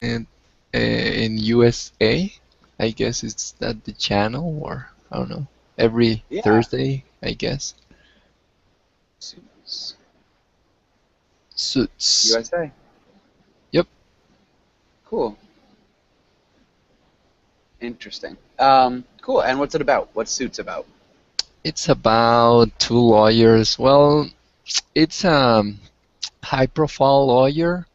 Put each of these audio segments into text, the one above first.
in in USA. I guess it's that the channel, or I don't know. Every Yeah. Thursday, I guess. Suits. Suits. USA. Yep. Cool. Interesting. Cool. And what's it about? What's Suits about? It's about two lawyers. Well, it's a high-profile lawyer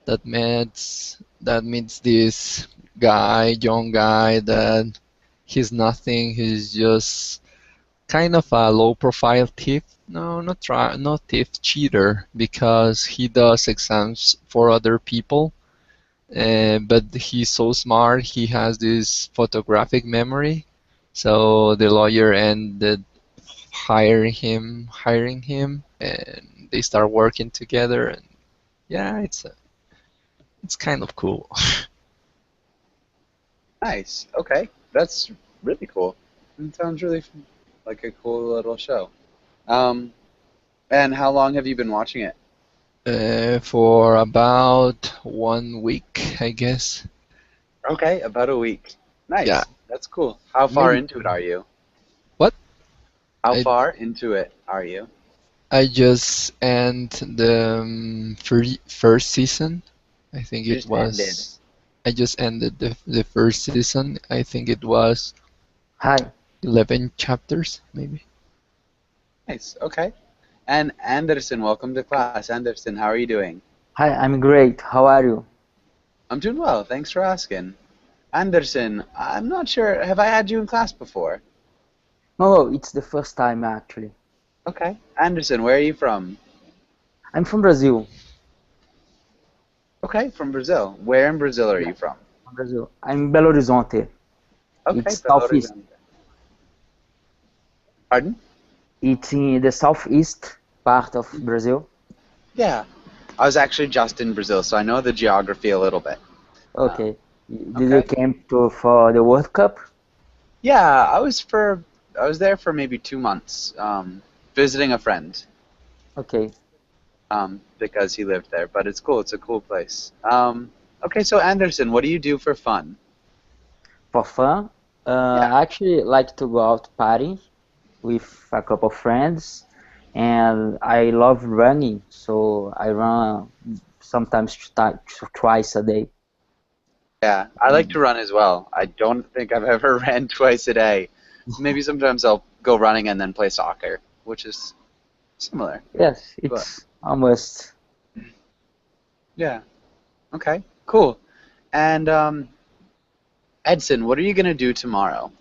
that meets this guy, young guy that he's nothing. He's just kind of a low-profile thief. No, not thief, cheater, because he does exams for other people. But he's so smart. He has this photographic memory. So the lawyer ended hiring him, and they start working together. And yeah, it's kind of cool. Nice. Okay. That's really cool. It sounds really like a cool little show. Um, and how long have you been watching it? For about 1 week, I guess. Okay, about a week. Yeah, Nice. That's cool. How far maybe into it two. are you? What? How I far into it are you? I just end the first season. I think it Just ended. was. I just ended the first season. I think it was Hi, 11 chapters, maybe. Nice. Okay. And Anderson, welcome to class. Anderson, how are you doing? hi, I'm great. How are you? I'm doing well. Thanks for asking. Anderson, I'm not sure. Have I had you in class before? No, it's the first time actually. Okay. Anderson, where are you from? I'm from Brazil. Okay, from Brazil. Where in Brazil are Yeah, you from? from Brazil. I'm in Belo Horizonte. Okay, It's Belo southeast. Horizonte. Pardon? It's in the southeast part of Brazil. Yeah. I was actually just in Brazil, so I know the geography a little bit. Um, Okay. Did you okay. came for the World Cup? Yeah, I was there for maybe 2 months, visiting a friend, Okay. because he lived there. But it's cool. It's a cool place. Okay, so Anderson, what do you do for fun? For fun, Yeah. I actually like to go out party with a couple of friends, and I love running, so I run sometimes twice a day. Yeah, I like to run as well. I don't think I've ever ran twice a day. Maybe sometimes I'll go running and then play soccer, which is similar. Yes, But it's almost yeah, okay, cool. And Edson, what are you gonna do tomorrow?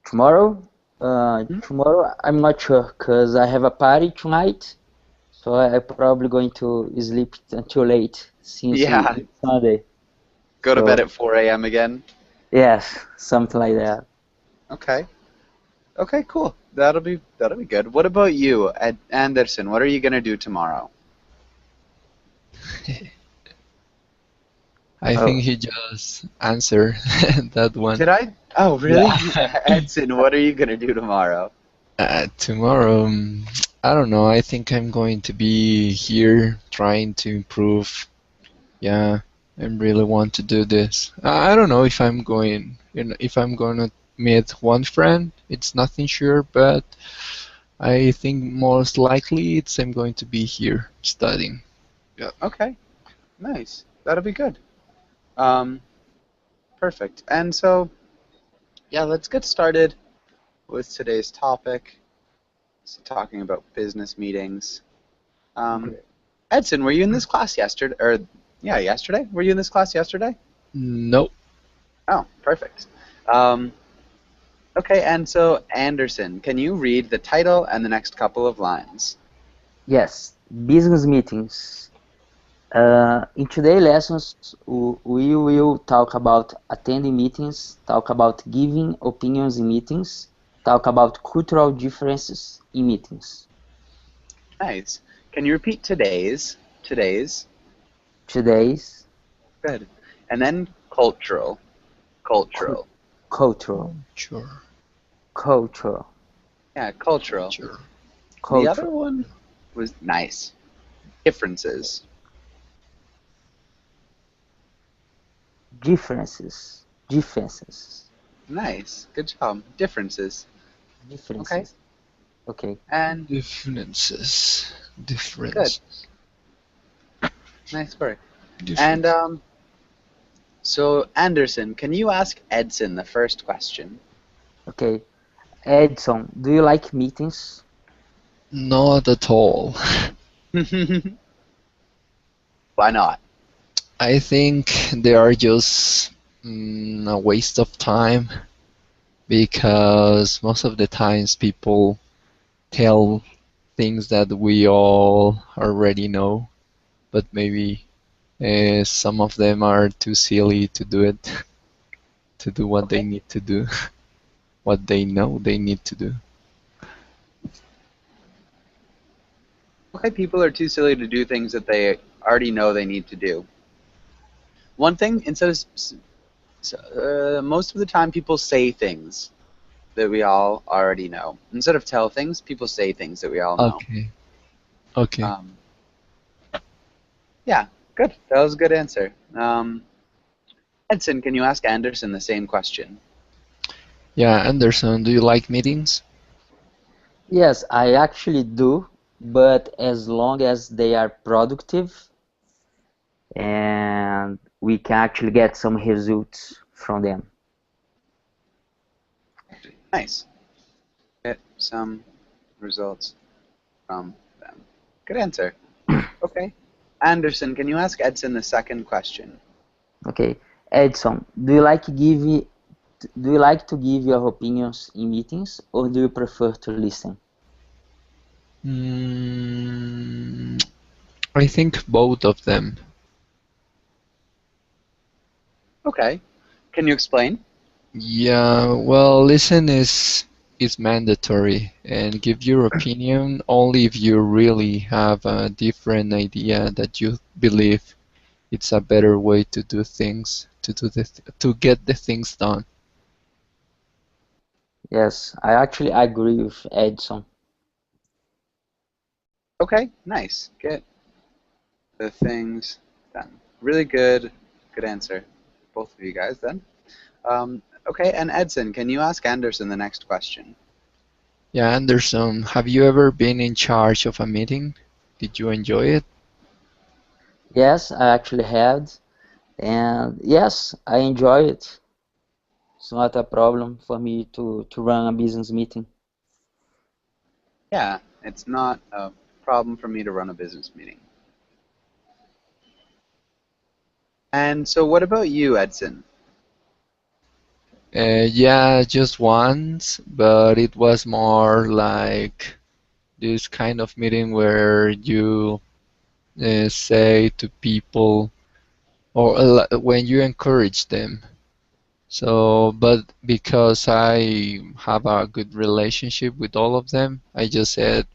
tomorrow. Hmm? Tomorrow I'm not sure because I have a party tonight, so I'm probably going to sleep until late since Yeah, it's Sunday. go to bed So at 4 a.m. again. yes, something like that. Okay, okay, cool. That'll be good. What about you, Anderson? What are you gonna do tomorrow? I Oh, think he just answered that one. Did I? Oh, really? Yeah. Edson, what are you gonna do tomorrow? Tomorrow, I don't know. I think I'm going to be here trying to improve. Yeah, I really want to do this. I don't know if I'm going to meet one friend. It's nothing sure, but I think most likely I'm going to be here studying. Yeah. Okay, nice. That'll be good. Um, Perfect. And so, yeah, let's get started with today's topic. So talking about business meetings. Um, great. Edson, were you in this class yesterday? Or yeah, yesterday? Were you in this class yesterday? Nope. Oh, perfect. Um, okay, and so Anderson, can you read the title and the next couple of lines? Yes, business meetings. In today's lessons, we will talk about attending meetings, talk about giving opinions in meetings, talk about cultural differences in meetings. Nice. Can you repeat today's? Today's. Today's Good. And then cultural. cu- Cultural. cultural, Sure. cultural, Yeah, cultural. Sure. The other cultural. one was nice. Differences. Differences. Differences. Nice. Good job. Differences. Okay. Differences. Okay. And Differences. good. Difference. Nice work. Difference. And so Anderson, can you ask Edson the first question? Okay. Edson, do you like meetings? Not at all. Why not? I think they are just a waste of time because most of the times people tell things that we all already know, but maybe some of them are too silly to do it, to do what they Okay. need to do, what they know they need to do. Okay, people are too silly to do things that they already know they need to do. One thing, instead of most of the time, people say things that we all already know. Instead of tell things, people say things that we all know. Okay. Okay. Yeah, good. That was a good answer. Edson, can you ask Anderson the same question? Yeah, Anderson, do you like meetings? Yes, I actually do, but as long as they are productive and we can actually get some results from them. Nice. Get some results from them. Good answer. Okay. Anderson, can you ask Edson the second question? Okay. Edson, do you like to give your opinions in meetings, or do you prefer to listen? I think both of them. Okay. Can you explain? Yeah, well, listen is mandatory, and give your opinion only if you really have a different idea that you believe it's a better way to do things, to get the things done. Yes, I actually agree with Edson. Okay, nice. Get the things done. Really good. Good answer. Both of you guys then. Okay, and Edson, can you ask Anderson the next question? Yeah, Anderson, have you ever been in charge of a meeting? Did you enjoy it? Yes, I actually had, and yes, I enjoy it. It's not a problem for me to run a business meeting. Yeah, it's not a problem for me to run a business meeting. And so what about you, Edson? Yeah, just once, but it was more like this kind of meeting where you say to people, or when you encourage them. So, but because I have a good relationship with all of them, I just said,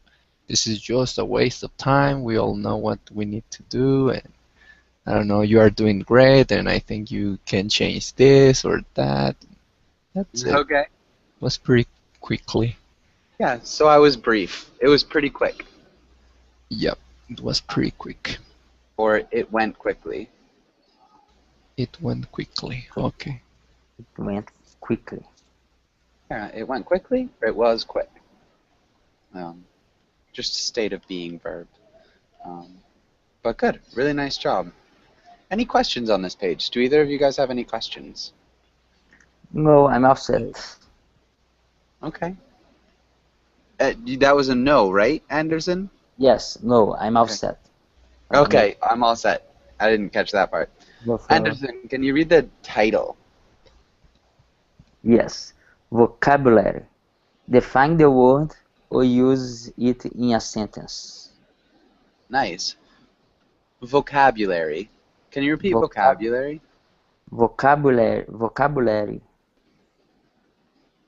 this is just a waste of time. We all know what we need to do, and I don't know, you are doing great, and I think you can change this or that. That's it. Okay. It was pretty quickly. Yeah, so I was brief. It was pretty quick. Yep, it was pretty quick. Or it went quickly. It went quickly. Okay. It went quickly. Yeah, it went quickly, or it was quick. Just a state of being verb. But good. Really nice job. Any questions on this page? Do either of you guys have any questions? No, I'm all set. Okay. That was a no, right, Anderson? Yes, no, I'm all Okay. set. Okay, I'm all set. I didn't catch that part. Go for- Anderson, can you read the title? Yes, vocabulary. Define the word or use it in a sentence. Nice. Vocabulary. Can you repeat vocabulary? Vocabulary.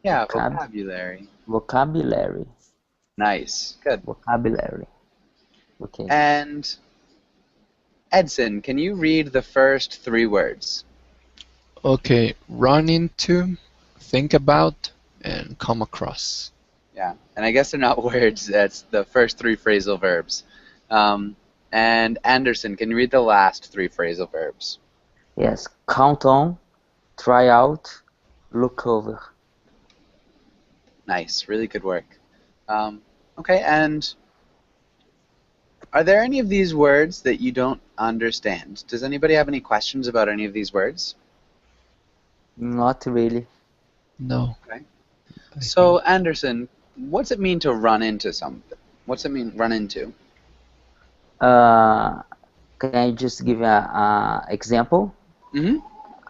Yeah, Vocab- vocabulary. Vocabulary. Nice. Good. Vocabulary. Okay. And Edson, can you read the first three words? Okay, run into, think about, and come across. Yeah, and I guess they're not words. That's the first three phrasal verbs. And Anderson, can you read the last three phrasal verbs? Yes, count on, try out, look over. Nice, really good work. Okay, and are there any of these words that you don't understand? Does anybody have any questions about any of these words? Not really. No. Okay. I So, think Anderson, what's it mean to run into something? What's it mean, run into? Can I just give a example? Mm-hmm.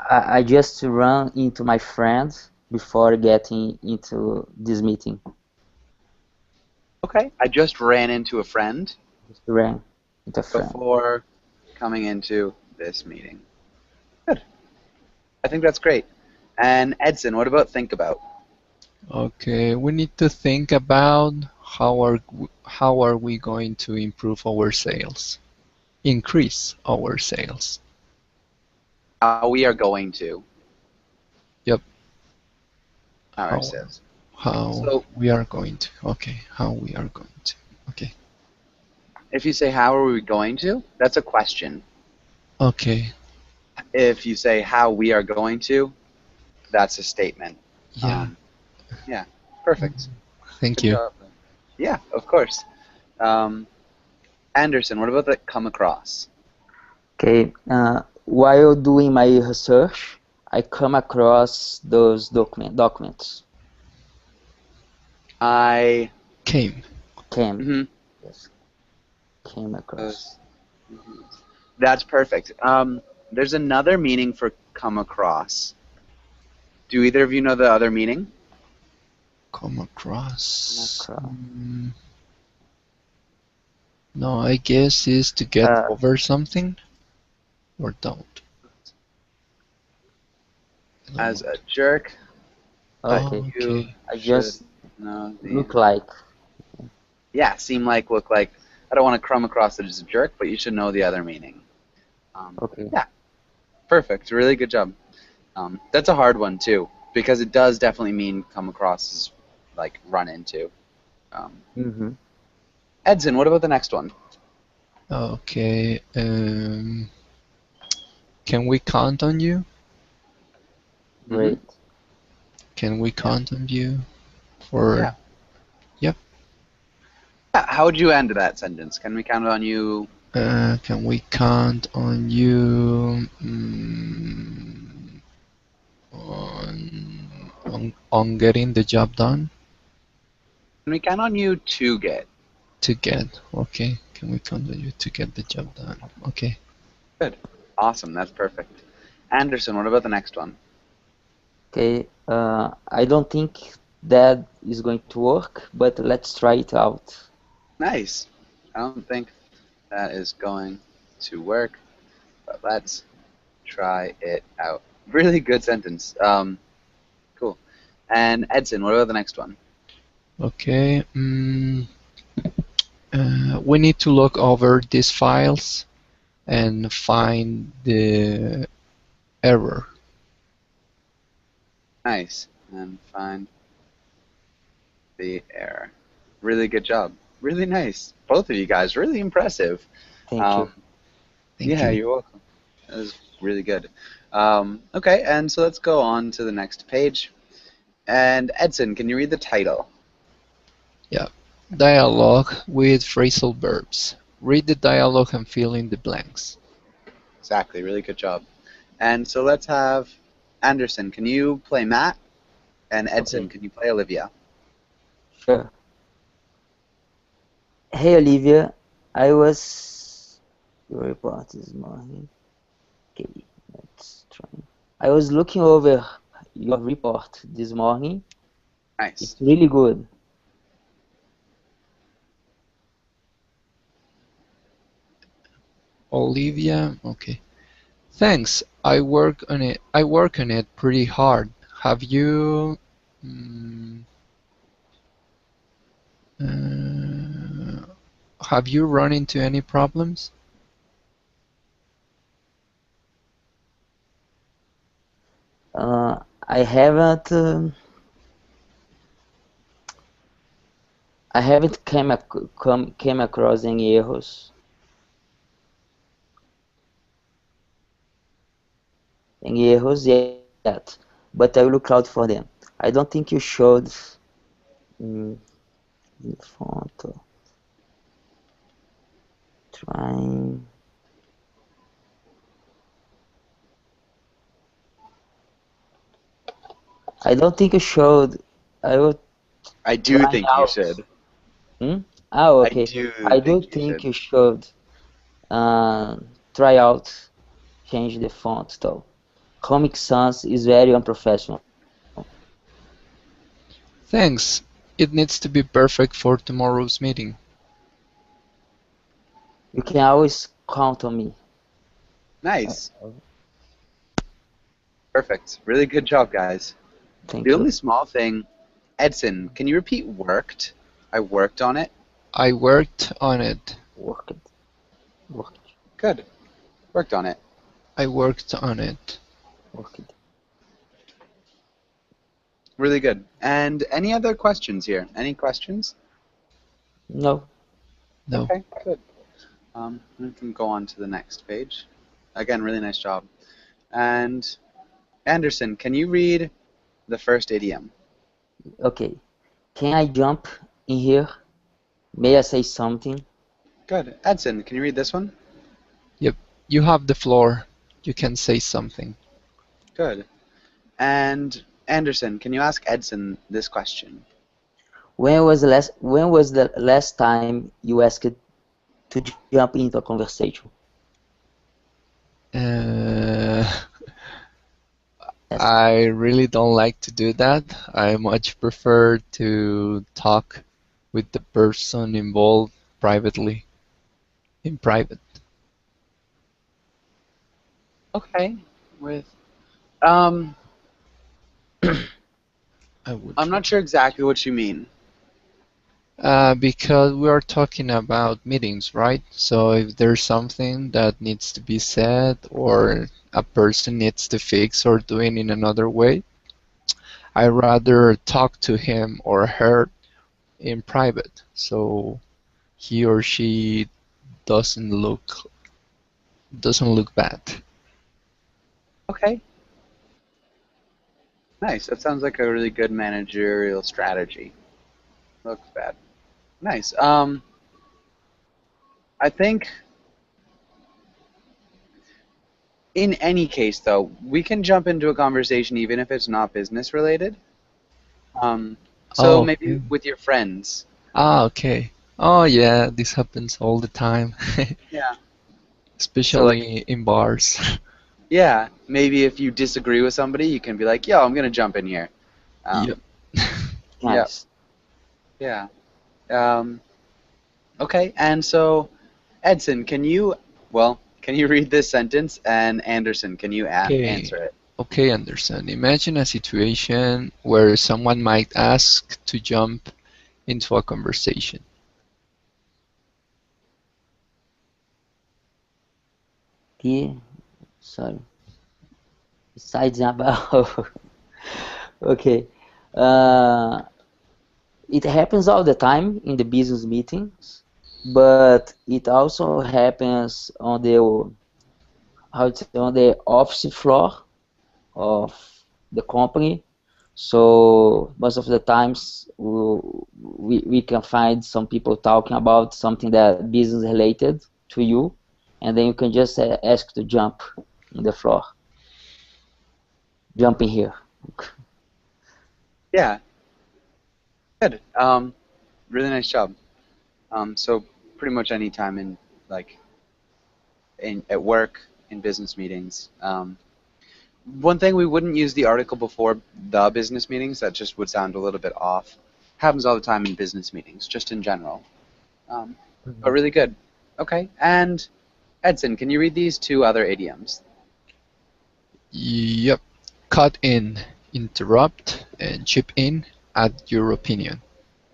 I just ran into my friend before getting into this meeting. Okay. I just ran into a friend Just ran into a friend. before coming into this meeting. Good. I think that's great. And Edson, what about think about? okay. We need to think about how are we going to improve our sales, increase our sales. How we are going to Yep. our How sales. how So we are going to. Okay. How we are going to. Okay. if you say how are we going to, that's a question. Okay. If you say how we are going to, that's a statement. Yeah. Yeah, perfect. Thank Good you. job. Yeah, of course. Um, Anderson, what about the come across? Okay. While doing my research, I come across those documents. I Came. Came. mhm, Yes. Came across. that's perfect. There's another meaning for come across. Do either of you know the other meaning? Come across. Come across. No, I guess is to get Uh, over something or don't. I don't As know. a jerk, but okay. you Okay. I should just know the look like. yeah, seem like, look like. I don't want to come across as a jerk, but you should know the other meaning. Okay. Yeah, perfect. Really good job. That's a hard one too, because it does definitely mean come across as like run into. Um, Mm-hmm. Edson, what about the next one? Okay. Can we count on you? Great. Can we Yeah. count on you for? Yeah. Yep. How would you end that sentence? Can we count on you? Can we count on you on getting the job done? Can we count on you to get? To get. Okay. Can we count on you to get the job done? Okay. Good. Awesome. That's perfect. Anderson, what about the next one? Okay. I don't think that is going to work, but let's try it out. Nice. I don't think that is going to work, but let's try it out. Really good sentence. Cool. And Edson, what about the next one? Okay. We need to look over these files and find the error. Nice. And find the error. Really good job. Really nice. Both of you guys, really impressive. Thank you. Thank Yeah, you. you're welcome. That was really good. Okay, and so let's go on to the next page. And Edson, can you read the title? Yeah. Dialogue with phrasal verbs. Read the dialogue and fill in the blanks. Exactly, really good job. And so let's have Anderson, can you play Matt? And Edson, Okay. can you play Olivia? Sure. Hey Olivia, I was your report this morning. Okay, let's try. I was looking over your report this morning. Nice. It's really good. Olivia, okay. Thanks. I work on it. I work on it pretty hard. Have you? mm, uh, have you run into any problems? I haven't. I haven't came across any errors. any errors yet, but I will look out for them. I don't think you showed the font. Trying. I don't think you showed. I will I do try think you out. should. Oh, I okay. do I do think you think should. you should try out, change the font though. Comic Sans is very unprofessional. Thanks. It needs to be perfect for tomorrow's meeting. You can always count on me. Nice. Perfect. Really good job, guys. Thank The you. only small thing, Edson, can you repeat worked? I worked on it. I worked on it. Worked. Worked. Good. Worked on it. I worked on it. Worked. Really good. And any other questions here? Any questions? No. No. Okay, good. We can go on to the next page. Again, really nice job. And Anderson, can you read the first idiom? Okay. Can I jump in here? May I say something? Good. Edson, can you read this one? Yep. You have the floor. You can say something. Good. And Anderson, can you ask Edson this question? When was the last time you asked to jump into a conversation? I really don't like to do that. I much prefer to talk with the person involved privately, in private. Okay. With I would. I'm not sure exactly what you mean. Because we are talking about meetings, right? So if there's something that needs to be said or a person needs to fix or do it in another way, I rather talk to him or her in private, so he or she doesn't look bad. Okay. Nice. That sounds like a really good managerial strategy. Looks bad. Nice. I think in any case, though, we can jump into a conversation even if it's not business related. So Oh, maybe okay. with your friends. Okay. Oh yeah, this happens all the time, Yeah. especially in bars. Yeah. Maybe if you disagree with somebody, you can be like, "Yo, I'm gonna jump in here." Yep. Yeah. Nice. Yeah. Okay. And so, Edson, can you read this sentence? And Anderson, can you Okay. answer it? Okay, Anderson. Imagine a situation where someone might ask to jump into a conversation. Sorry. Besides about. Okay. Uh, it happens all the time in the business meetings, but it also happens on the on the office floor of the company. So most of the times we can find some people talking about something that business related to you, and then you can just ask to jump in the floor, jump in here. Yeah. Good. Really nice job. So pretty much any time in like at work, in business meetings. One thing we wouldn't use the article before the business meetings. That just would sound a little bit off. Happens all the time in business meetings, just in general. But really good. Okay. And Edson, can you read these two other idioms? Yep. Cut in, interrupt, and chip in, add your opinion.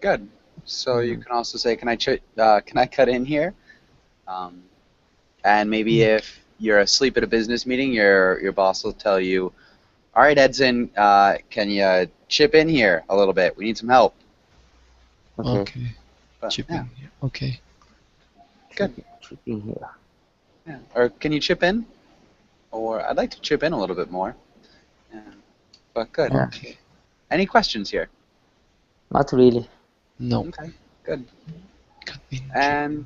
Good. So you can also say, can I cut in here? And maybe if you're asleep at a business meeting, your boss will tell you, all right, Edson, can you chip in here a little bit? We need some help. Okay. But, Chip yeah, in here. Okay. good. Chip in here. Yeah. Or can you chip in? or I'd like to chip in a little bit more. Yeah. But good. Yeah, Okay. Any questions here? not really. No. Okay, good. Convention. And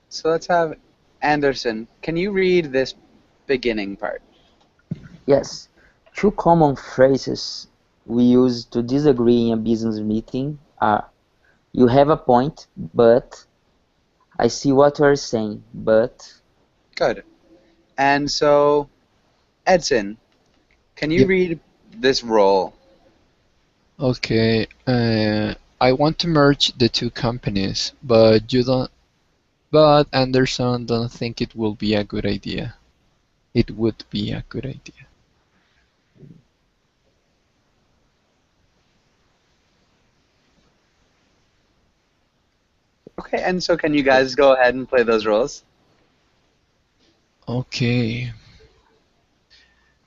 so let's have Anderson. Can you read this beginning part? Yes, two common phrases we use to disagree in a business meeting are "you have a point, but," "I see what you are saying, but." Good. And so, Edson, can you Yep. read this role? Okay. I want to merge the two companies, but you don't. But Anderson don't think it will be a good idea. It would be a good idea. Okay, and so can you guys go ahead and play those roles? Okay.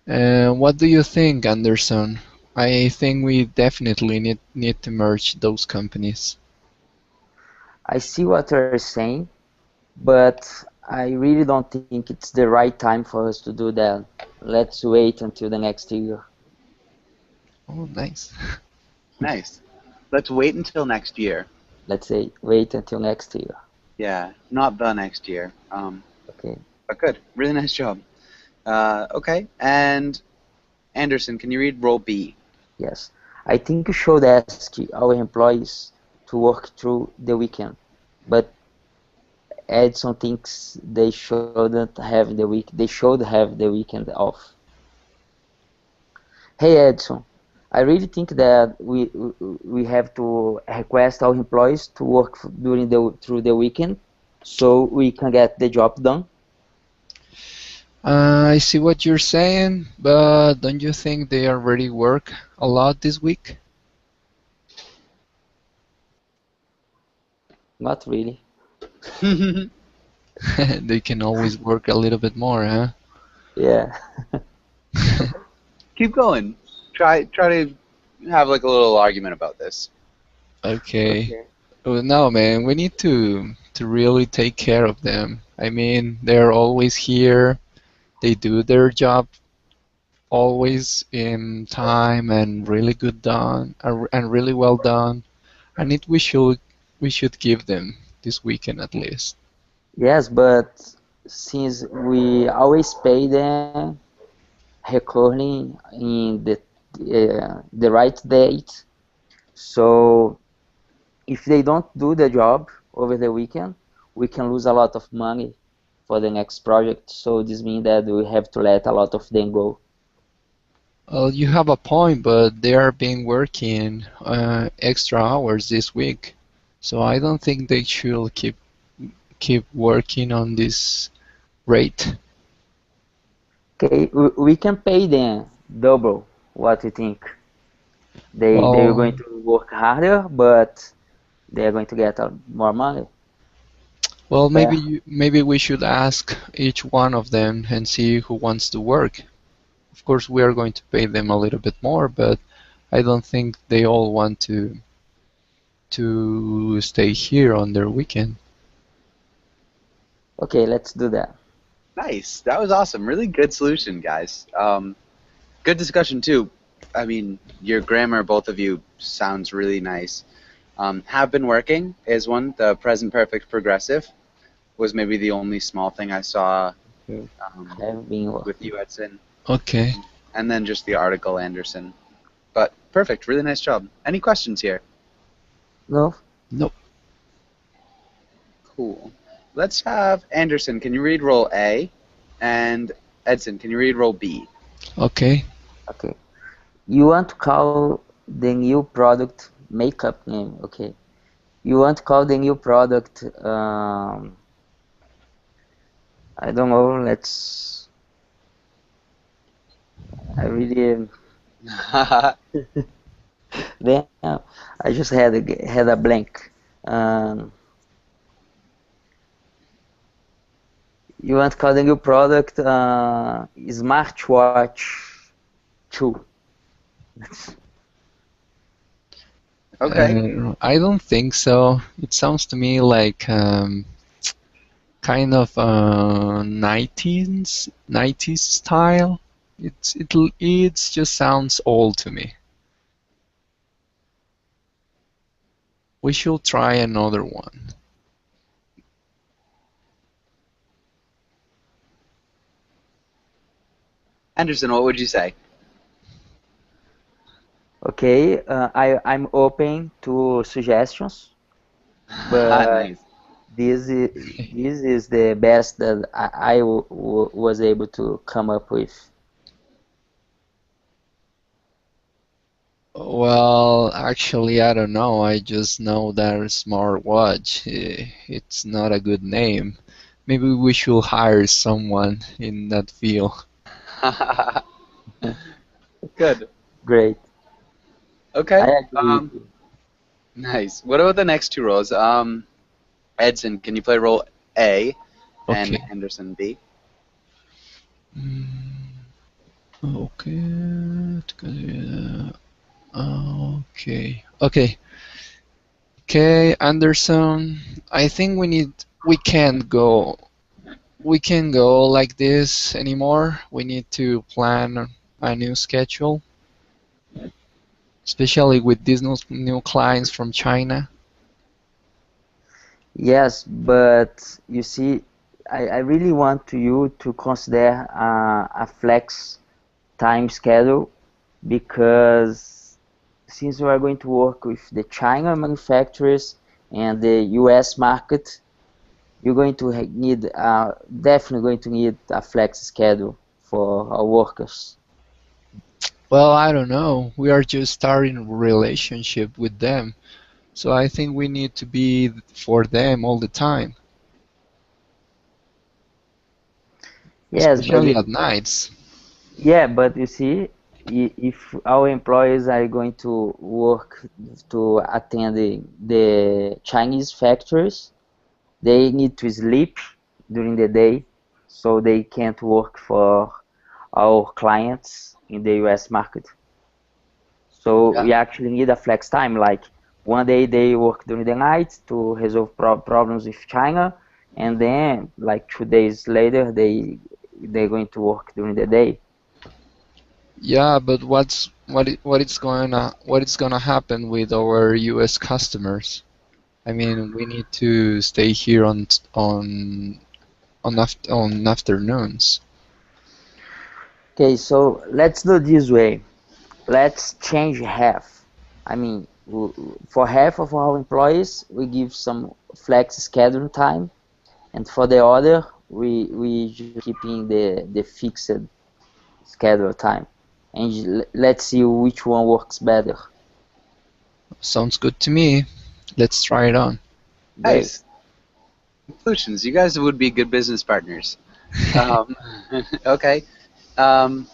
What do you think, Anderson? I think we definitely need to merge those companies. I see what you are saying, but I really don't think it's the right time for us to do that. Let's wait until the next year. Oh, nice. Nice. Let's wait until next year. Let's say wait until next year. Yeah, not the next year. Okay. But good. Really nice job. Okay, and Anderson, can you read role B? Yes. I think we should ask our employees to work through the weekend, but Edson thinks they should have the weekend off. Hey Edson, I really think that we have to request our employees to work through the weekend so we can get the job done. I see what you're saying, but don't you think they already work a lot this week? Not really. They can always work a little bit more, huh? Yeah. Keep going. Try to have like a little argument about this. Okay. Okay. Well, no, man, we need to really take care of them. I mean, they're always here. They do their job always in time and really good done and really well done. And it we should give them this weekend at least. Yes, but since we always pay them recurring in the right date, so if they don't do the job over the weekend, we can lose a lot of money for the next project. So this means that we have to let a lot of them go. Well, you have a point, but they are been working extra hours this week, so I don't think they should keep working on this rate. Okay, we can pay them double. What you think? They are Well, going to work harder, but they are going to get more money. well, Fair. maybe we should ask each one of them and see who wants to work. Of course, we are going to pay them a little bit more, but I don't think they all want to stay here on their weekend. Okay, let's do that. Nice. That was awesome. Really good solution, guys. Good discussion too. I mean, your grammar, both of you, sounds really nice. Have been working is one. The present perfect progressive was maybe the only small thing I saw Okay. um, Have been with working. you, Edson, Okay. and then just the article, Anderson. But perfect. Really nice job. Any questions here? No? Nope. Cool. Let's have Anderson. Can you read role A? And Edson, can you read role B? Okay. Okay. You want to call the new product makeup name. Okay. You want to call the new product, I don't know, I really, damn, I just had a blank. Um, you want to call the new product, Smartwatch 2. Okay. I don't think so. It sounds to me like kind of 90s style. It just sounds old to me. We should try another one. Anderson, what would you say? Okay, I'm open to suggestions, but Nice. this is the best that I was able to come up with. Well, actually, I don't know. I just know that smartwatch. It's not a good name. Maybe we should hire someone in that field. Good. Great. Okay. I agree with you. Nice. What about the next two roles? Edson, can you play role A, and Okay. Anderson B? Okay. Okay. Okay, Anderson. I think we can't go like this anymore. We need to plan a new schedule, especially with these new clients from China. Yes, but you see, I really want you to consider a flex time schedule because since we are going to work with the China manufacturers and the US market, you're going to need definitely going to need a flex schedule for our workers. Well, I don't know. We are just starting a relationship with them. So I think we need to be for them all the time, Yes, especially at nights. yeah, but you see, if our employees are going to work to attend the Chinese factories, they need to sleep during the day, so they can't work for our clients in the US market. So Yeah. we actually need a flex time, like one day they work during the night to resolve problems with China, and then like 2 days later they're going to work during the day. Yeah, but what is gonna happen with our U.S. customers? I mean, we need to stay here on afternoons. Okay, so let's do this way. Let's change half. I mean, for half of our employees, we give some flex scheduling time, and for the other, we just keeping the fixed schedule time. And let's see which one works better. Sounds good to me. Let's try it on. Great. Nice. Solutions. You guys would be good business partners. Um, okay. Um,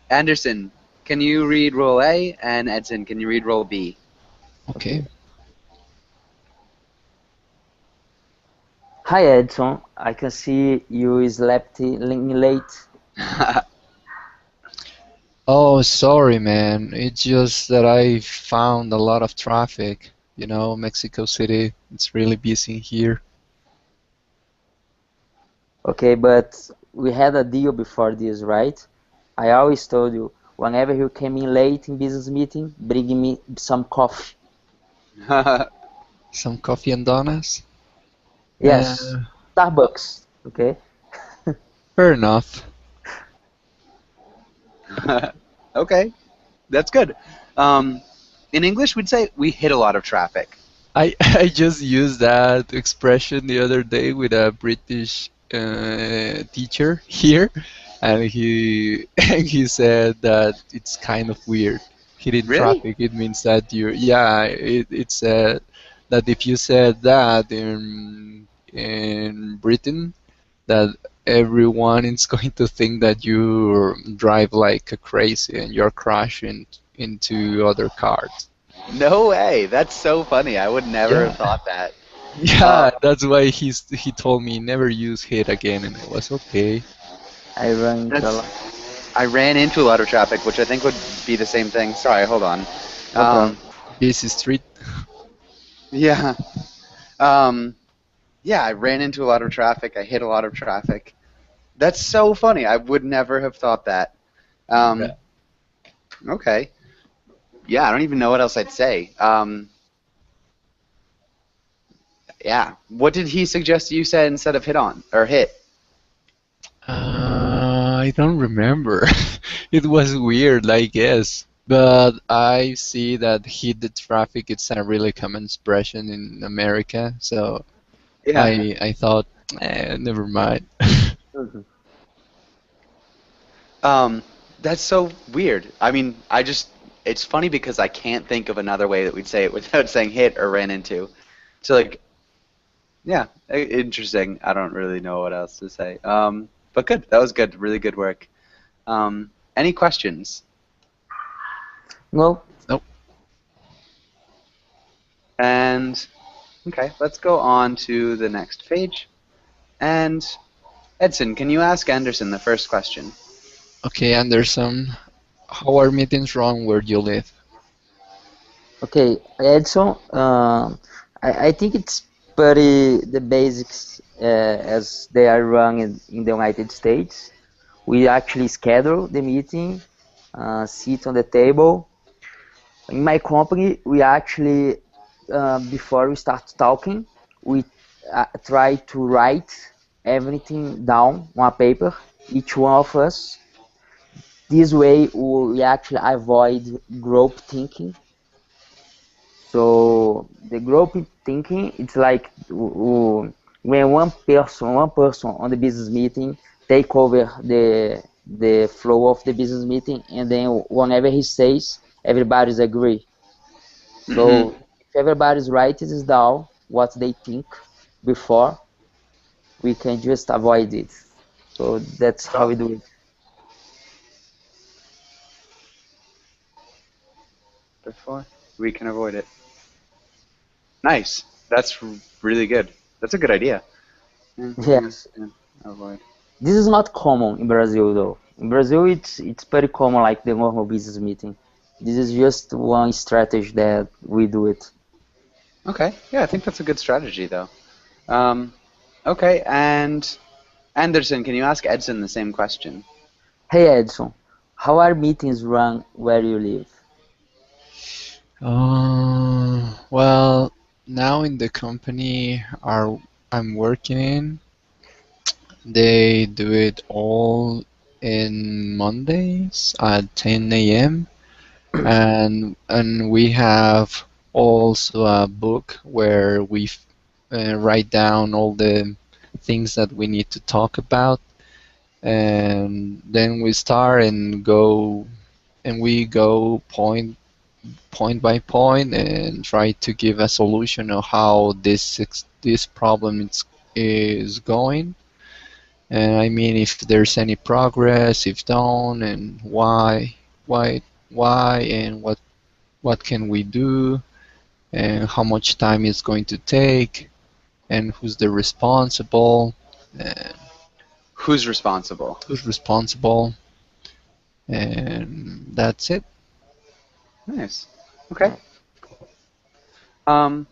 Anderson, can you read role A? And Edson, can you read role B? Okay. Hi Edson, I can see you slept late. Oh, sorry, man. It's just that I found a lot of traffic. You know, Mexico City, it's really busy here. Okay, but we had a deal before this, right? I always told you, whenever you came in late in business meeting, bring me some coffee. Some coffee and donuts? Yes, Uh, Starbucks. Okay. fair enough. Okay, that's good. Um, in English, we'd say we hit a lot of traffic. I just used that expression the other day with a British teacher here, and he said that it's kind of weird. Hitting Really? traffic, it means that it said that if you said that in Britain, that everyone is going to think that you drive like a crazy and you're crashing into other cars. No way. That's so funny. I would never Yeah. have thought that. Yeah, that's why he told me never use hit again, and I was okay. I run into a That's. lot. I ran into a lot of traffic, which I think would be the same thing. Sorry, hold on. No problem. Um, Busy street. yeah. Um, yeah, I ran into a lot of traffic. I hit a lot of traffic. That's so funny. I would never have thought that. Yeah. Okay. Yeah, I don't even know what else I'd say. Yeah. What did he suggest you said instead of hit on or hit? I don't remember. It was weird, I guess. But I see that hit the traffic, it's a really common expression in America. So Yeah. I thought, never mind. Mhm. Um, that's so weird. I mean, it's funny because I can't think of another way that we'd say it without saying hit or ran into. So like, yeah, interesting. I don't really know what else to say. But good. That was good. Really good work. Any questions? No, Nope. And okay, let's go on to the next page. And Edson, can you ask Anderson the first question? Okay, Anderson, how are meetings run where you live? okay, Edson. I think it's pretty the basics as they are run in the United States. We actually schedule the meeting, sit on the table. In my company, we actually before we start talking, we try to write everything down on a paper, each one of us. This way, we actually avoid group thinking. So the group thinking, it's like when one person on the business meeting take over the flow of the business meeting, and then whenever he says, everybody's agree. Mm-hmm. So if everybody's writing down what they think before, we can just avoid it. So that's how we do it. Before we can avoid it. Nice. That's really good. That's a good idea. Yes. Avoid. This is not common in Brazil though. In Brazil, it's pretty common like the normal business meeting. This is just one strategy that we do it. Okay. Yeah, I think that's a good strategy, though. Um, okay, and Anderson, can you ask Edson the same question? Hey Edson, how are meetings run where you live? Well, now in the company I'm working in, they do it all in Mondays at 10 a.m. and we have also a book where we write down all the things that we need to talk about, and then we start and we go point by point and try to give a solution of how this problem is going. And I mean, if there's any progress, if don't, and why, and what can we do, and how much time it's going to take, and who's the responsible, and Who's responsible? who's responsible, and that's it. Nice. Okay. Um,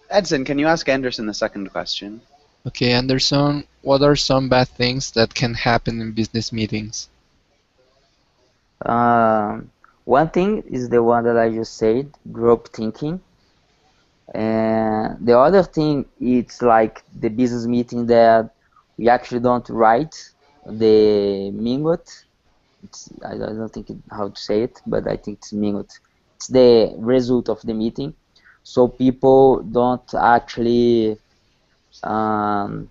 Edson, can you ask Anderson the second question? Okay, Anderson, what are some bad things that can happen in business meetings? One thing is the one that I just said, group thinking. And the other thing, it's like the business meeting that we actually don't write the minute. I don't think how to say it, but I think it's minute. It's the result of the meeting. So people don't actually um,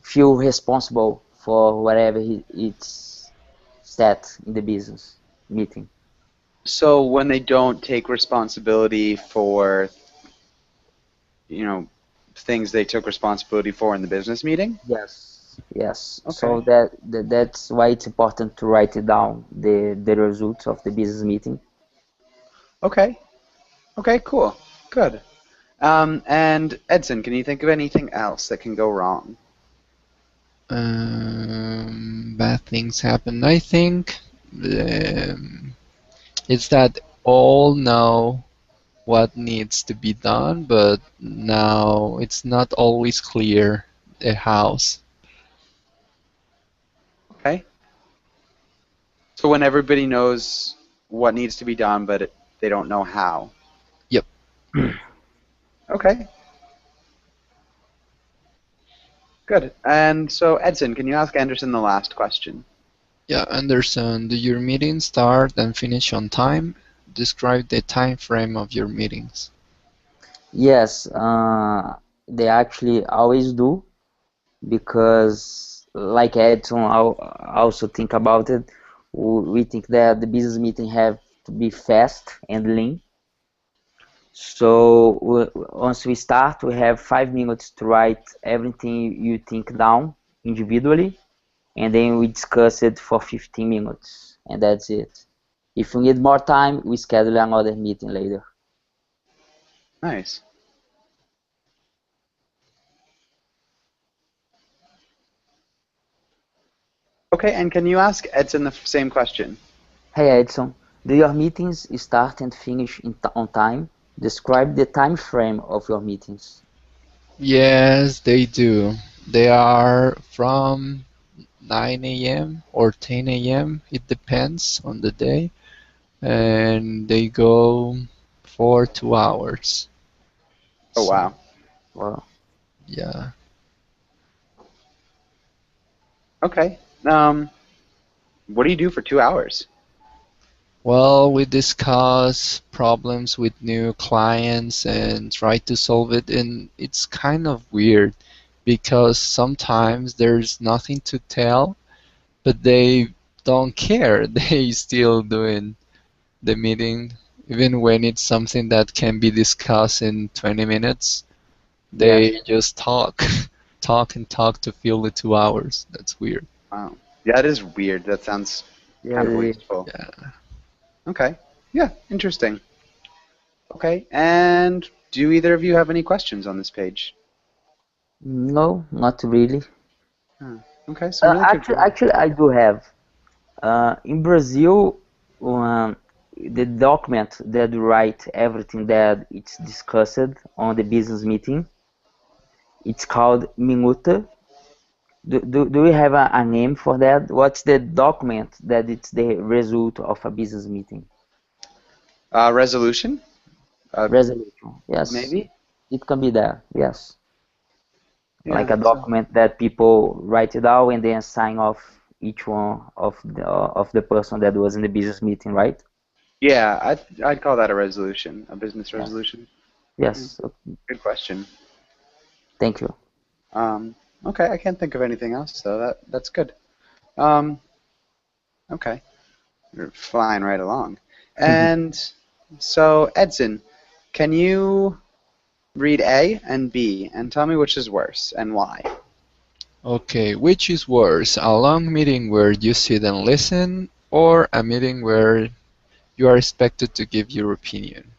feel responsible for whatever it's set in the business meeting. So when they don't take responsibility for, you know, things they took responsibility for in the business meeting? Yes, yes. Okay. So that's why it's important to write it down, the results of the business meeting. Okay. Okay, cool. Good. And Edson, can you think of anything else that can go wrong? Bad things happen. I think it's that all know what needs to be done, but now it's not always clear the hows. Okay. So when everybody knows what needs to be done, but they don't know how. Yep. Okay. Good. And so, Edson, can you ask Anderson the last question? Yeah, Anderson, do your meetings start and finish on time? Describe the time frame of your meetings. Yes, they actually always do, because like Edson also think about it. We think that the business meeting have to be fast and lean. So once we start, we have 5 minutes to write everything you think down individually, and then we discuss it for 15 minutes, and that's it. If we need more time, we schedule another meeting later. Nice. Okay, and can you ask Edson the same question? Hey Edson, do your meetings start and finish on time? Describe the time frame of your meetings. Yes, they do. They are from 9 a.m. or 10 a.m. It depends on the day, and they go for 2 hours. Oh, So, wow. Well, yeah. Okay. What do you do for 2 hours? Well, we discuss problems with new clients and try to solve it, and it's kind of weird because sometimes there's nothing to tell, but they don't care. They still doing the meeting, even when it's something that can be discussed in 20 minutes. Yeah. They just talk, talk and talk to fill the 2 hours. That's weird. Wow. Yeah, that is weird. That sounds yeah, kind of wasteful. Yeah. Okay. Yeah, interesting. Okay, and do either of you have any questions on this page? no, not really. Okay, some really good. Actually, I do have. In Brazil, the document that write everything that it's discussed on the business meeting, it's called minuta. Do we have a name for that? What's the document that it's the result of a business meeting? Resolution? Resolution. Yes, Maybe? it can be there. Yes, like Yeah. a document that people write it out and then sign off each one of the person that was in the business meeting, right? Yeah, I'd call that a resolution, a business Yes. resolution. Yes. Good question. Thank you. Okay, I can't think of anything else though. That's good. Um, okay, you're flying right along. And so Edson, can you read A and B and tell me which is worse and why? Okay, which is worse, a long meeting where you sit and listen, or a meeting where you are expected to give your opinion?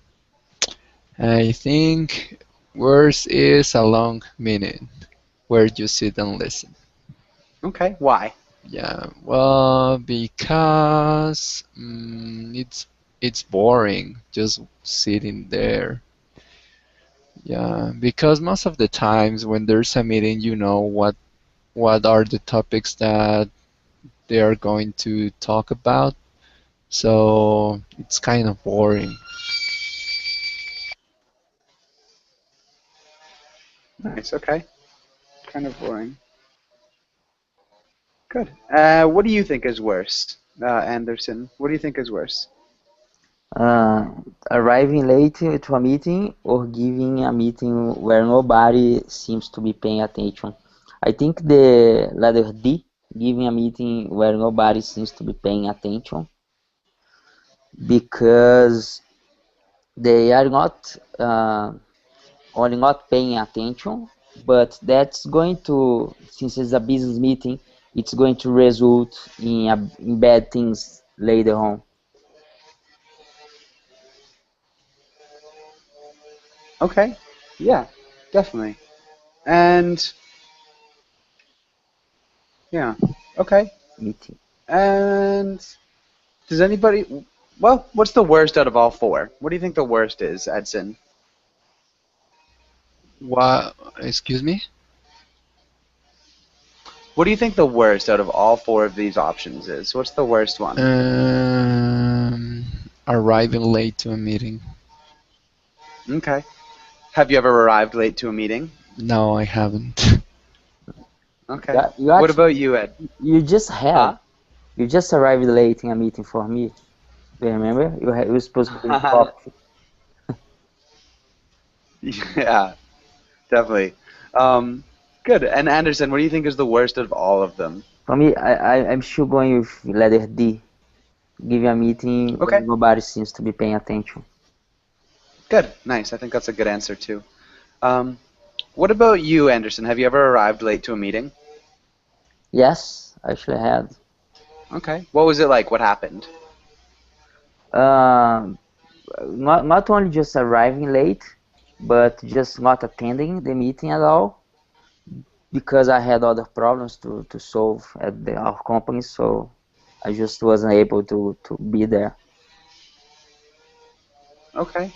I think worse is a long meeting where you sit and listen. Okay, why? Yeah, well, because it's boring just sitting there. Yeah, because most of the times when there's a meeting, you know what are the topics that they are going to talk about. So it's kind of boring. Nice. Okay, kind of boring. Good. What do you think is worse, Anderson? What do you think is worse? Uh, Arriving late to a meeting or giving a meeting where nobody seems to be paying attention. I think the letter D, giving a meeting where nobody seems to be paying attention, because they are not only not paying attention, but that's going to, since it's a business meeting, it's going to result in bad things later on. Okay. Yeah, definitely. And yeah. Okay. Meeting. And does anybody Well, what's the worst out of all four? What do you think the worst is, Edson? What? Excuse me? What do you think the worst out of all four of these options is? What's the worst one? Um, Arriving late to a meeting. Okay. Have you ever arrived late to a meeting? No, I haven't. Okay. You What actually, about you, Ed? you just Huh? had. You just arrived late in a meeting for me. Do you remember? You were supposed to bring coffee. Yeah, definitely. Good. And Anderson, what do you think is the worst of all of them? For me, I'm still going with letter D. Give a meeting Okay. when nobody seems to be paying attention. Good. Nice. I think that's a good answer too. What about you, Anderson? Have you ever arrived late to a meeting? Yes, I actually had. Okay. What was it like? What happened? Um, not only just arriving late, but just not attending the meeting at all because I had other problems to solve at our company, so I just wasn't able to be there. Okay.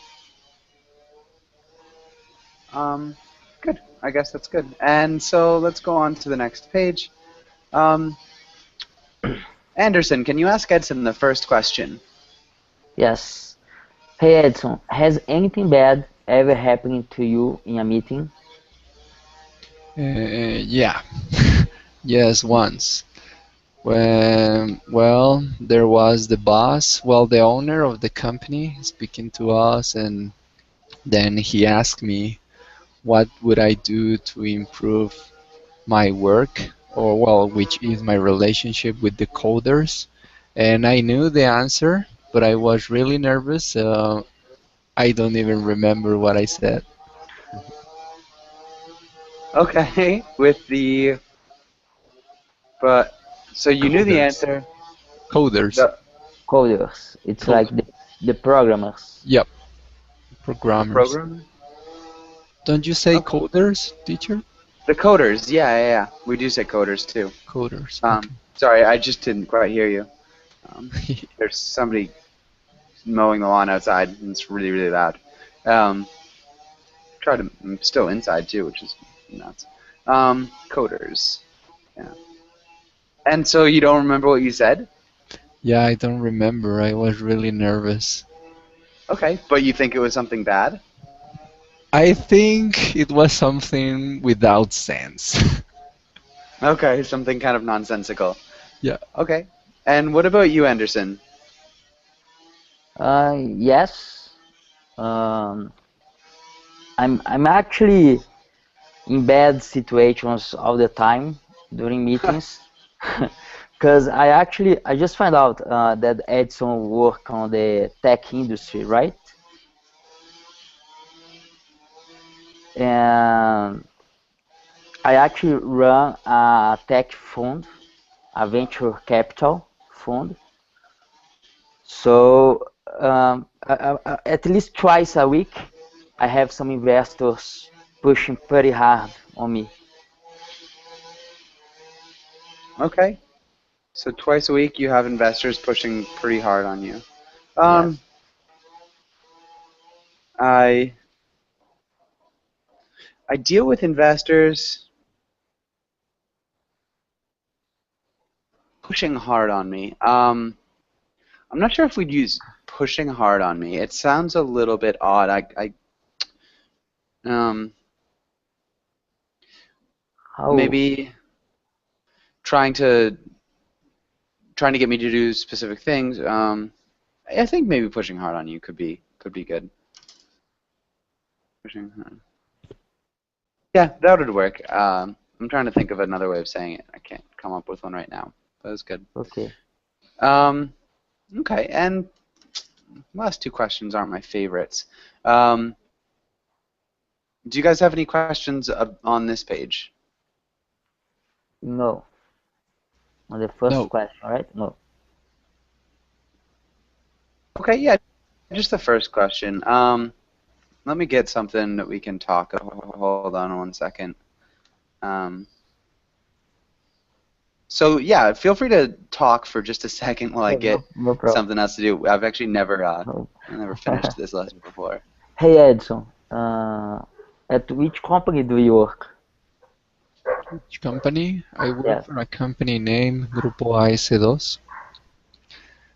Good. I guess that's good. And so let's go on to the next page. Um, Anderson, can you ask Edson the first question? Yes. Hey Edson, has anything bad ever happened to you in a meeting? Yeah. Yes, once. When, well, there was the boss, well, the owner of the company speaking to us, and then he asked me what would I do to improve my work, or well, which is my relationship with the coders. And I knew the answer, but I was really nervous. I don't even remember what I said. Okay. But so you knew the Coders. answer. Coders. The Coders. It's like Code. the programmers. Yep. the Programmers. program. Don't you say Okay. coders, teacher? The coders. Yeah. We do say coders too. Coders. Okay. Sorry, I just didn't quite hear you. There's somebody mowing the lawn outside, and it's really, really loud. Um, I'm still inside too, which is nuts. Coders. Yeah. And so you don't remember what you said? Yeah, I don't remember. I was really nervous. Okay, but you think it was something bad? I think it was something without sense. Okay, something kind of nonsensical. Yeah. Okay. And what about you, Anderson? Yes. Um, I'm actually in bad situations all the time during meetings because I just found out that Edson work on the tech industry, right? And I actually run a tech fund, a venture capital fund. So at least twice a week, I have some investors pushing pretty hard on me. Okay. So twice a week you have investors pushing pretty hard on you. Yes. Um, I I deal with investors pushing hard on me. I'm not sure if we'd use pushing hard on me. It sounds a little bit odd. Um, How? maybe trying to trying to get me to do specific things. I think maybe pushing hard on you could be good. Pushing hard. Yeah, that would work. I'm trying to think of another way of saying it. I can't come up with one right now. That was good. Okay. Um, okay, and last two questions aren't my favorites. Do you guys have any questions on this page? No. On the first No. question, right? No. Okay, yeah, just the first question. Let me get something that we can talk. Hold on one second. Um, So yeah, feel free to talk for just a second while I Yeah, get no problem. something else to do. I've actually never No. never finished this lesson before. Hey Edson, at which company do you work? Which company? I work Yes. for a company named Grupo AS2,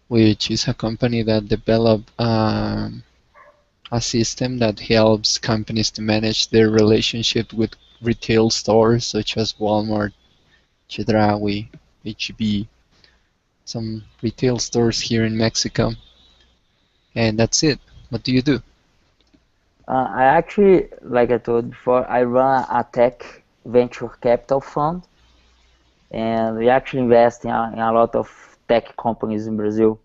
which is a company that developed a system that helps companies to manage their relationship with retail stores such as Walmart, Chedraui, HEB, some retail stores here in Mexico. And that's it. What do you do? I actually, like I told before, I run a tech venture capital fund, and we actually invest in a lot of tech companies in Brazil.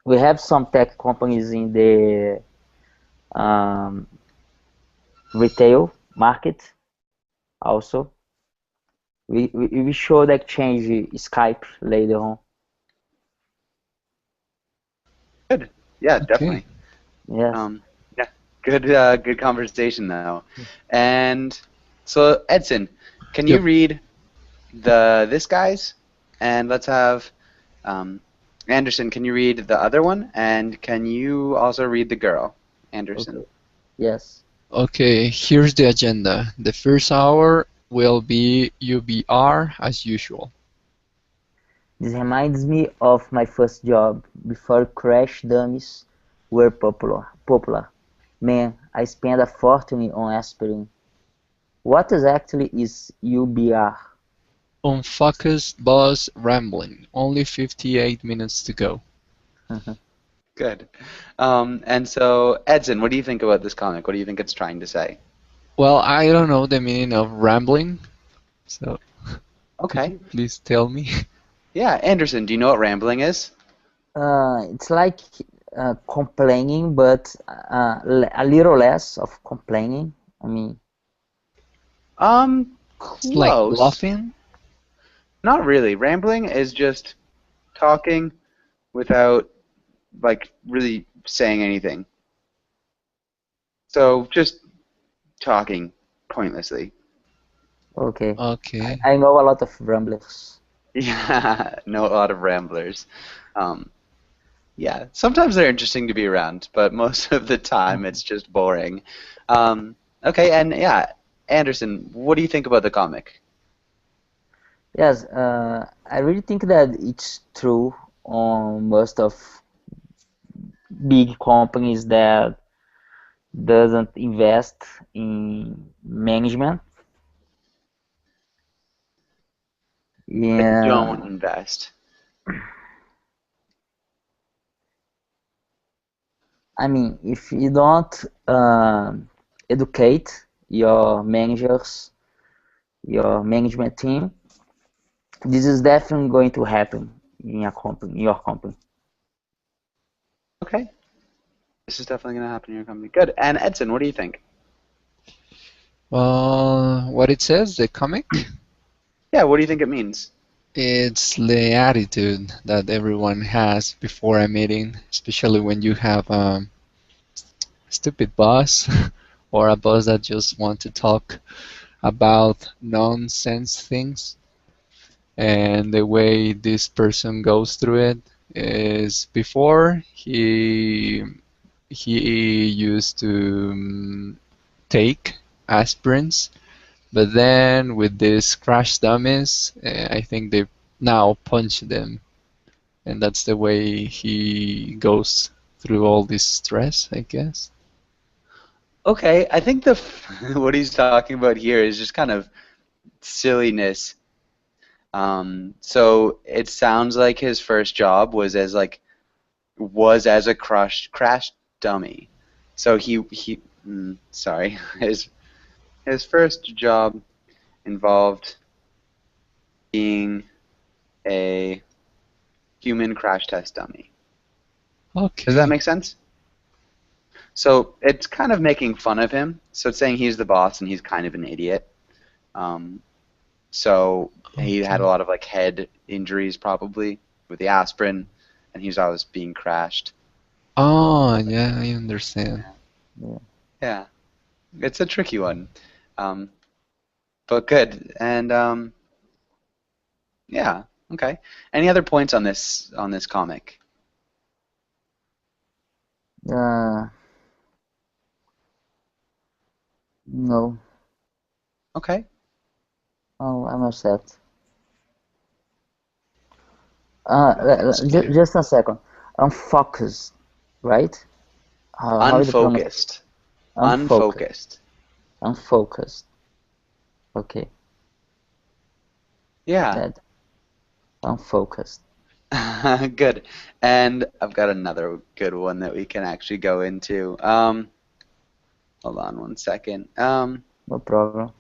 We have some tech companies in the um, retail market also. We should exchange Skype later on. Good. Yeah, Okay. definitely. Yes. Yeah, good conversation though. And so Edson, can you Yep. read this guy's? And let's have Anderson. Can you read the other one? And can you also read the girl, Anderson? Okay. Yes. Okay, here's the agenda. The first hour will be UBR as usual. This reminds me of my first job before crash dummies were popular. Man, I spent a fortune on aspirin. What exactly is UBR? Unfocused bus rambling. Only 58 minutes to go. Good. And so Edson, what do you think about this comic? What do you think it's trying to say? Well, I don't know the meaning of rambling, so could Okay. you please tell me? Yeah, Anderson, do you know what rambling is? It's like complaining, but a little less of complaining. I mean, It's like Close. laughing? Not really. Rambling is just talking without like really saying anything. So just talking pointlessly. okay. Okay. I know a lot of ramblers. Yeah, know a lot of ramblers. Um, yeah, sometimes they're interesting to be around, but most of the time it's just boring. Um, okay, and yeah, Anderson, what do you think about the comic? Yes, I really think that it's true on most of big companies that doesn't invest in management. They Yeah, don't invest. I mean, if you don't educate your managers, your management team, this is definitely going to happen in a company, in your company. Okay, this is definitely going to happen in your company. Good. And Edson, what do you think? What it says, the comic? Yeah, what do you think it means? It's the attitude that everyone has before a meeting, especially when you have a stupid boss or a boss that just want to talk about nonsense things. And the way this person goes through it is before he used to take aspirins, but then with these crash dummies, I think they now punch them, and that's the way he goes through all this stress, I guess. Okay, I think the what he's talking about here is just kind of silliness. So it sounds like his first job was as a crash dummy. So sorry, his first job involved being a human crash test dummy. Does that Okay. make sense? So it's kind of making fun of him. So it's saying he's the boss and he's kind of an idiot. Um, so he had a Okay. lot of like head injuries probably with the aspirin, and he was always being crashed. Oh, yeah, I understand. Yeah. Yeah, it's a tricky one, um, but good. And Yeah. Okay. Any other points on this comic? No. Okay. Oh, I'm upset. It's clear. Just a second. Unfocused, right? How is the pronunciation? Unfocused. Unfocused. Unfocused. Unfocused. Okay. Yeah. That unfocused. Good. And I've got another good one that we can actually go into. Hold on one second. No problem.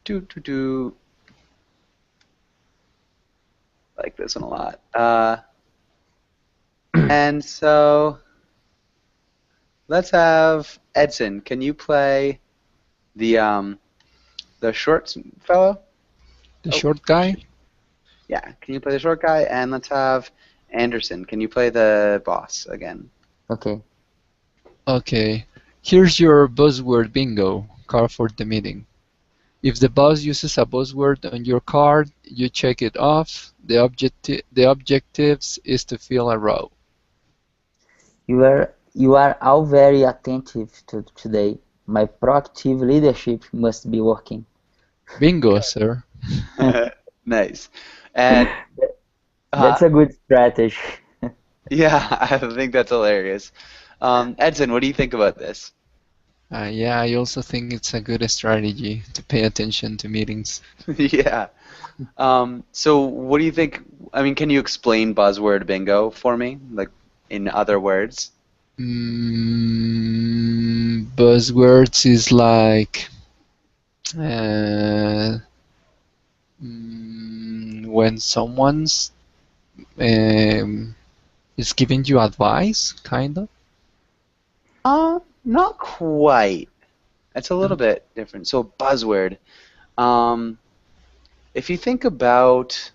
Do. Like this one a lot. And so let's have Edson. Can you play the short fellow? The Oh, short guy? yeah. Can you play the short guy? And let's have Anderson. Can you play the boss again? Okay. Okay. Here's your buzzword bingo card for the meeting. If the boss uses a buzzword on your card, you check it off. The objectives is to fill a row. You are all very attentive to today. My proactive leadership must be working. Bingo, sir. Nice. And That's a good strategy. yeah, I think that's hilarious. Edson, what do you think about this? Yeah, I also think it's a good strategy to pay attention to meetings. Yeah. So what do you think? I mean, can you explain buzzword bingo for me, like in other words? Buzzwords is like uh, when someone's um, is giving you advice, kind of. Not quite. It's a little bit different. So buzzword. Um, if you think about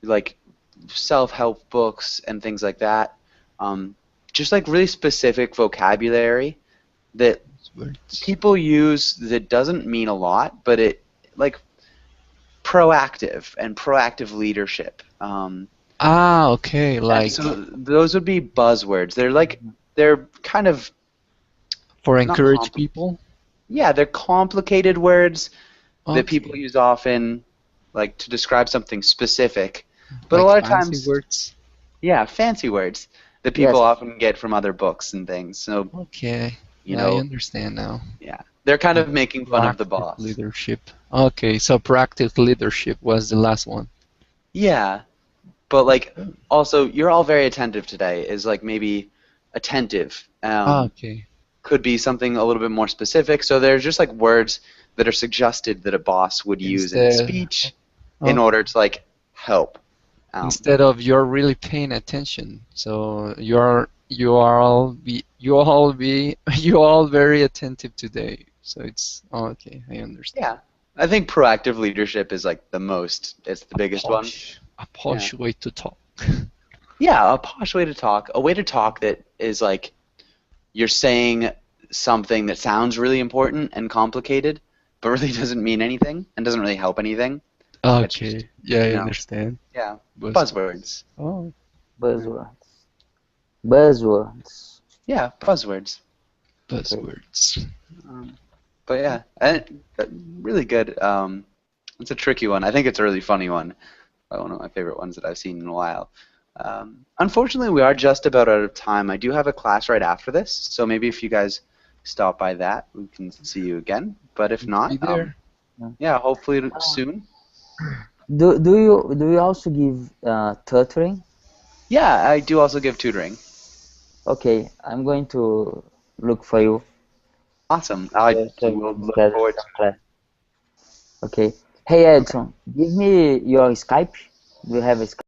like self-help books and things like that, just like really specific vocabulary that Buzzwords. people use that doesn't mean a lot, but it like proactive and proactive leadership. Ah, okay, And like so those would be buzzwords. They're kind of for not encourage people. yeah, they're complicated words that people Okay, use often like to describe something specific. But a like lot of fancy times, words. yeah, fancy words that people Yes. often get from other books and things. So, Okay, you I know, understand now. yeah, they're kind of Like making fun of the proactive boss. leadership. Okay, so proactive leadership was the last one. Yeah, but like also you're all very attentive today is like maybe attentive. Okay, Could be something a little bit more specific. So there's just like words that are suggested that a boss would use in a instead, speech in okay. order to like help. Instead of you're really paying attention, so you all very attentive today. So it's okay. I understand. Yeah, I think proactive leadership is like it's the A biggest one. a Yeah. posh way to talk. Yeah, a posh way to talk, a way to talk that is like you're saying something that sounds really important and complicated, but really doesn't mean anything and doesn't really help anything. It's just, Okay, yeah, I you know, understand. yeah, Buzzwords. buzzwords. Oh, Buzzwords. Buzzwords. Yeah, buzzwords. Okay. buzzwords. Um, but yeah, really good. It's a tricky one. I think it's a really funny one. One of my favorite ones that I've seen in a while. Unfortunately, we are just about out of time. I do have a class right after this, so maybe if you guys stop by that, we can see you again. But if Be not, there. yeah, hopefully soon. Do you also give tutoring? Yeah, I do also give tutoring. Okay, I'm going to look for you Awesome. I will to look schedule forward to some class. Okay. Hey it. Okay. Edson, give me your Skype. Do you have a Skype?